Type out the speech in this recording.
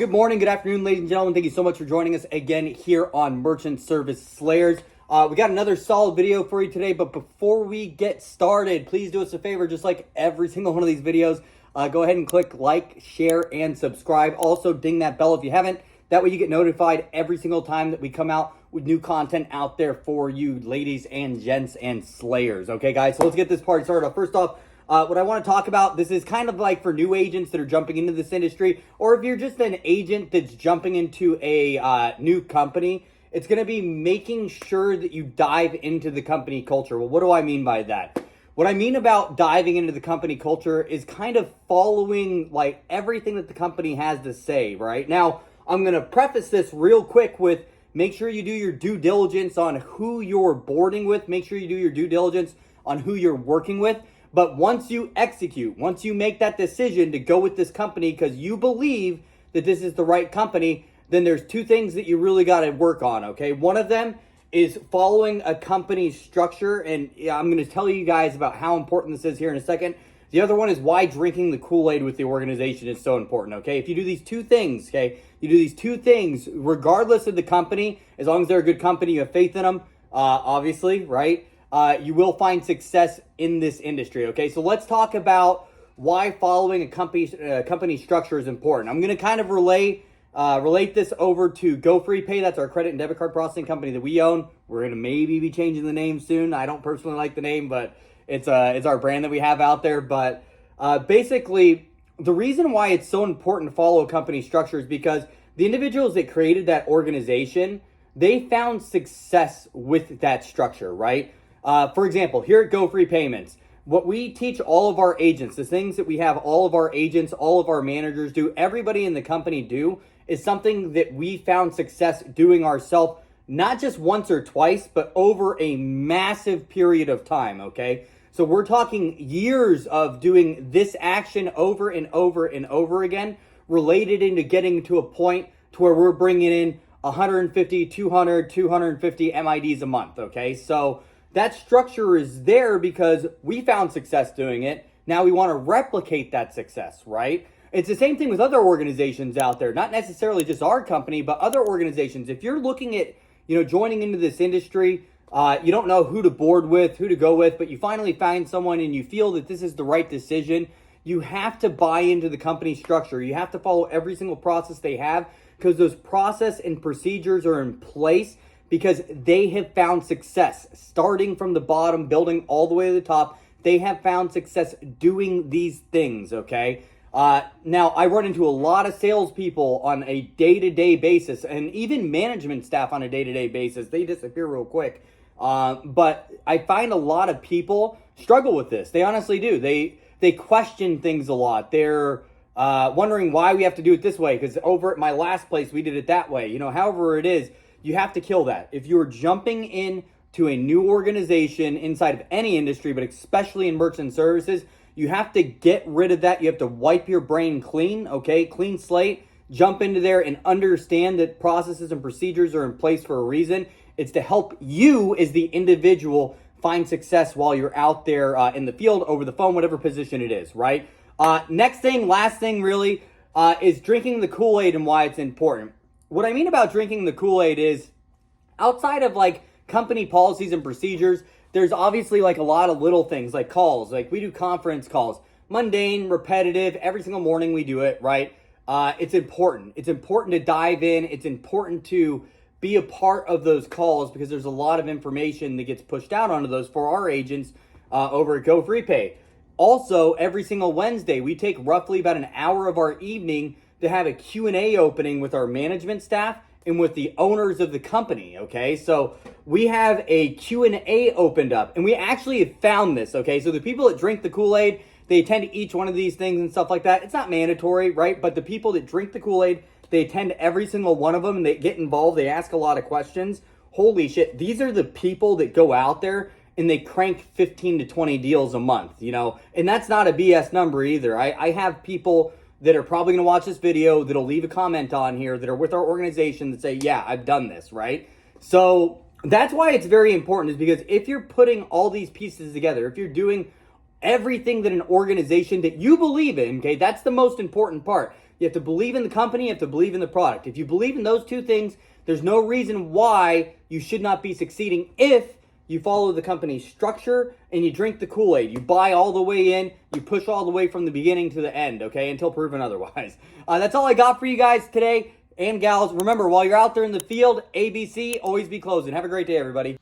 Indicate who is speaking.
Speaker 1: Good morning, good afternoon, ladies and gentlemen. Thank you so much for joining us again here on Merchant Service Slayers. We got another solid video for you today, but before we get started, please do us a favor, just like every single one of these videos, go ahead and click like, share, and subscribe. Also, ding that bell if you haven't. That way you get notified every single time that we come out with new content out there for you, ladies and gents and slayers. Okay, guys, so let's get this party started. First off, what I want to talk about, this is kind of like for new agents that are jumping into this industry, or if you're just an agent that's jumping into a new company, it's going to be making sure that you dive into the company culture. Well, what do I mean by that? What I mean about diving into the company culture is kind of following like everything that the company has to say, right? Now, I'm going to preface this real quick with make sure you do your due diligence on who you're boarding with. Make sure you do your due diligence on who you're working with. But once you execute, once you make that decision to go with this company because you believe that this is the right company, then there's two things that you really got to work on, okay? One of them is following a company's structure, and I'm going to tell you guys about how important this is here in a second. The other one is why drinking the Kool-Aid with the organization is so important, okay? If you do these two things, okay, you do these two things regardless of the company, as long as they're a good company, you have faith in them, obviously, right? You will find success in this industry, okay? So let's talk about why following a company structure is important. I'm going to kind of relate this over to GoFreePay. That's our credit and debit card processing company that we own. We're going to maybe be changing the name soon. I don't personally like the name, but it's our brand that we have out there. But basically, the reason why it's so important to follow a company structure is because the individuals that created that organization, they found success with that structure, right? For example, here at GoFree Payments, what we teach all of our agents, the things that we have all of our agents, all of our managers do, everybody in the company do, is something that we found success doing ourselves, not just once or twice, but over a massive period of time, okay? So we're talking years of doing this action over and over and over again, related into getting to a point to where we're bringing in 150, 200, 250 MIDs a month, okay? So that structure is there because we found success doing it. Now we want to replicate that success, right? It's the same thing with other organizations out there, not necessarily just our company, but other organizations. If you're looking at, joining into this industry, you don't know who to board with, who to go with, but you finally find someone and you feel that this is the right decision, you have to buy into the company structure. You have to follow every single process they have because those process and procedures are in place because they have found success starting from the bottom, building all the way to the top. They have found success doing these things, okay? Now, I run into a lot of salespeople on a day-to-day basis and even management staff on a day-to-day basis. They disappear real quick. But I find a lot of people struggle with this. They honestly do. They question things a lot. They're wondering why we have to do it this way because over at my last place, we did it that way. However it is, you have to kill that. If you're jumping in to a new organization inside of any industry, but especially in merchant services, you have to get rid of that. You have to wipe your brain clean, okay? Clean slate. Jump into there and understand that processes and procedures are in place for a reason. It's to help you as the individual find success while you're out there in the field, over the phone, whatever position it is, right? Next thing, last thing really, is drinking the Kool-Aid and why it's important. What I mean about drinking the Kool-Aid is outside of like company policies and procedures, there's obviously like a lot of little things like calls. Like we do conference calls, mundane, repetitive, every single morning we do it, right? It's important. It's important to dive in. It's important to be a part of those calls because there's a lot of information that gets pushed out onto those for our agents over at GoFreePay. Also, every single Wednesday, we take roughly about an hour of our evening to have a Q&A opening with our management staff and with the owners of the company, okay? So we have a Q&A opened up, and we actually have found this, okay? So the people that drink the Kool-Aid, they attend to each one of these things and stuff like that. It's not mandatory, right? But the people that drink the Kool-Aid, they attend every single one of them, and they get involved. They ask a lot of questions. Holy shit, these are the people that go out there and they crank 15 to 20 deals a month, And that's not a BS number either. I have people that are probably going to watch this video, that'll leave a comment on here, that are with our organization that say, yeah, I've done this, right? So that's why it's very important, is because if you're putting all these pieces together, if you're doing everything that an organization that you believe in, okay, that's the most important part. You have to believe in the company, you have to believe in the product. If you believe in those two things, there's no reason why you should not be succeeding if you follow the company's structure and you drink the Kool-Aid. You buy all the way in, you push all the way from the beginning to the end, okay, until proven otherwise. That's all I got for you guys today and gals. Remember, while you're out there in the field, ABC, always be closing. Have a great day, everybody.